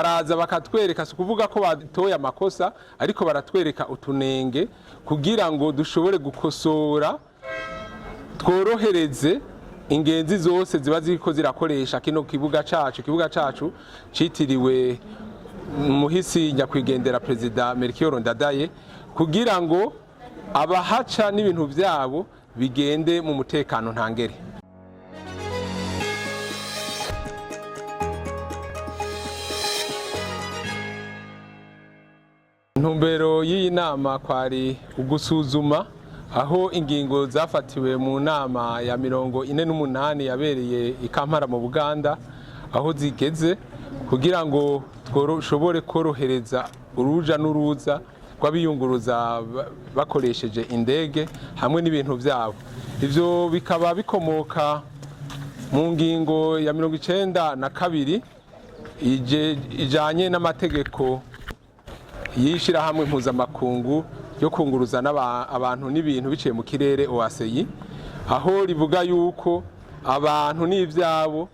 Araza bakatwereka si kuvuga ko batoye amakosa ariko baratwereka utunenge kugira ngo dushobore gukosora tworohereze ingenzi zose ziba ziko zirakoresha kino kibuga cacu citiriwe muhisi nyakwigendera Perezida Melchior Ndadaye kugira ngo abahaca n'ibintu vyabo bigende mu mutekano ntangere. Ntumbero y'iyi nama kwari ugusuzuma aho ingingo zafatiwe mu nama ya 48 yabereye i Kampala mu Buganda aho zigeze kugira ngo tworoshobore korohereza uruja n'uruza rw'abiyunguruza bakoresheje indege hamwe n'ibintu vyabo. Ivyo bikaba bikomoka mu ngingo ya 92 ijanye n'amategeko yishira hamwe mpuzamakungu yo kunguruza abantu n'ibintu biciye mu kirere OACI, aho rivuga yuko abantu n'ivyabo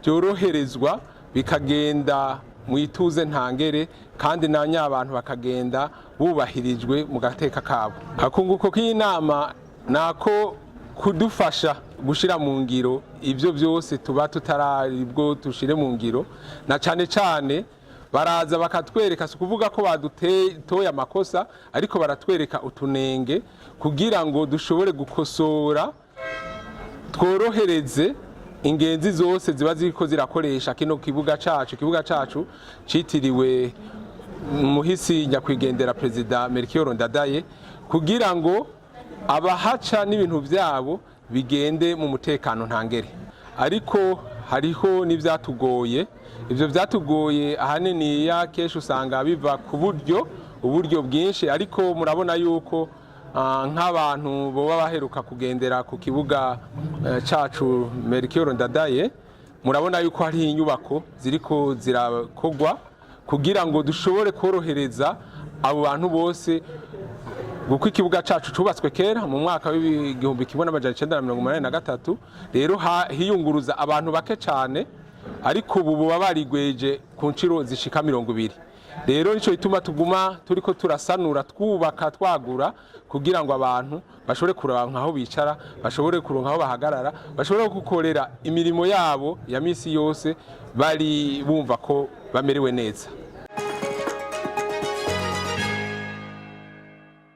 byoroherezwa bikagenda mu ituze ntangere kandi nanya abantu bakagenda bubahirijwe mu gateka kabo. Akunguko k'inama nako kudufasha gushira mu ngiro ivyo byose tuba tutararibwo tushire mu ngiro, na cane baraza bakatwereka si kuvuga ko badutoye amakosa ariko baratwereka utunenge kugira ngo dushobore gukosora tworohereze ingenzi zose ziba ziko zirakoresha kino kibuga cacu citiriwe muhisi nyakwigendera Perezida Melchior Ndadaye kugira ngo abahaca n'ibintu vyabo bigende mu mutekano ntangere. Ariko hariho n'ivyatugoye. Ivyo vyatugoye ahanini ya kesho usanga biva ku uburyo bwinshi, ariko murabona yuko nk'abantu boba baheruka kugendera ku kibuga cacu Melchior Ndadaye, murabona yuko hari inyubako ziriko zirakogwa kugira ngo dushobore korohereza abo bantu bose, kuko ikibuga cacu cubatswe kera mu mwaka w'1983. Rero hiyunguruza abantu bake cane, ariko ubu baba barigweje ku nciro zishika 20. Rero nico ituma tuguma turiko turasanura twubaka twagura kugira ngo abantu bashobore kuronka aho bicara, bashobore kuronka aho bahagarara, bashobore gukorera imirimo yabo ya misi yose bari bumva ko bamerewe neza.